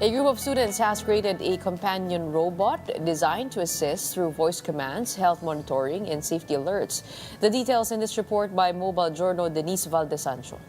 A group of students has created a companion robot designed to assist through voice commands, health monitoring, and safety alerts. The details in this report by Mobile Journal Denise Valdesancho.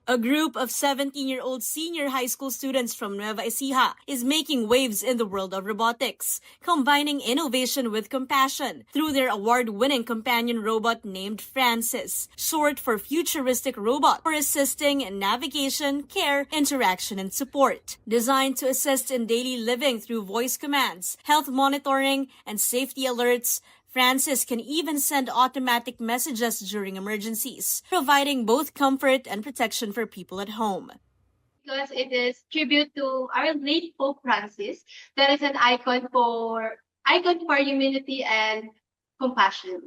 A group of 17-year-old senior high school students from Nueva Ecija is making waves in the world of robotics, combining innovation with compassion through their award-winning companion robot named Francis, short for Futuristic Robot, for assisting in navigation, care, interaction, and support. Designed to assist in daily living through voice commands, health monitoring, and safety alerts, Francis can even send automatic messages during emergencies, providing both comfort and protection for people at home. Because it is tribute to our late Pope Francis, that is an icon for humanity and compassion.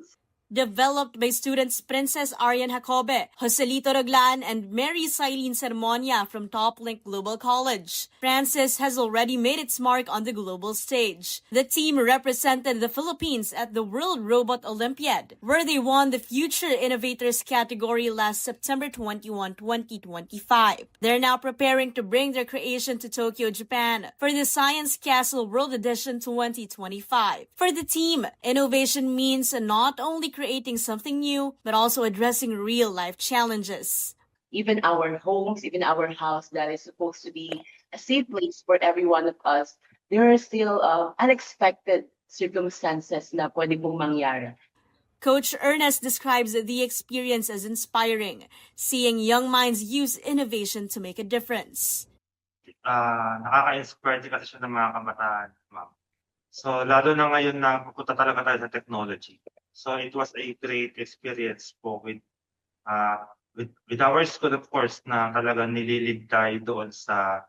Developed by students Princess Arian Jacobe, Joselito Roglan, and Mary Silene Sermonia from TopLink Global College, Francis has already made its mark on the global stage. The team represented the Philippines at the World Robot Olympiad, where they won the Future Innovators category last September 21, 2025. They're now preparing to bring their creation to Tokyo, Japan, for the Science Castle World Edition 2025. For the team, innovation means not only creating something new, but also addressing real-life challenges. Even our homes, even our house that is supposed to be a safe place for every one of us, there are still unexpected circumstances na pwede pong mangyari. Coach Ernest describes the experience as inspiring, seeing young minds use innovation to make a difference. Nakaka-inspire din kasi siya ng mga kabataan, ma'am. So, lalo na ngayon na pupunta talaga tayo sa technology. So, it was a great experience po with our school, of course, na talagang nililid tayo doon sa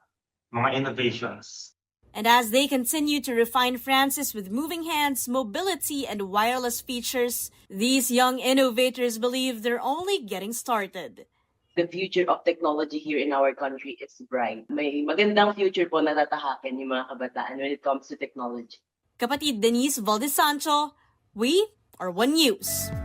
mga innovations. And as they continue to refine Francis with moving hands, mobility, and wireless features, these young innovators believe they're only getting started. The future of technology here in our country is bright. May magandang future po na tatahakin yung mga kabataan when it comes to technology. Kapatid Denise Valdesancho, we are One News.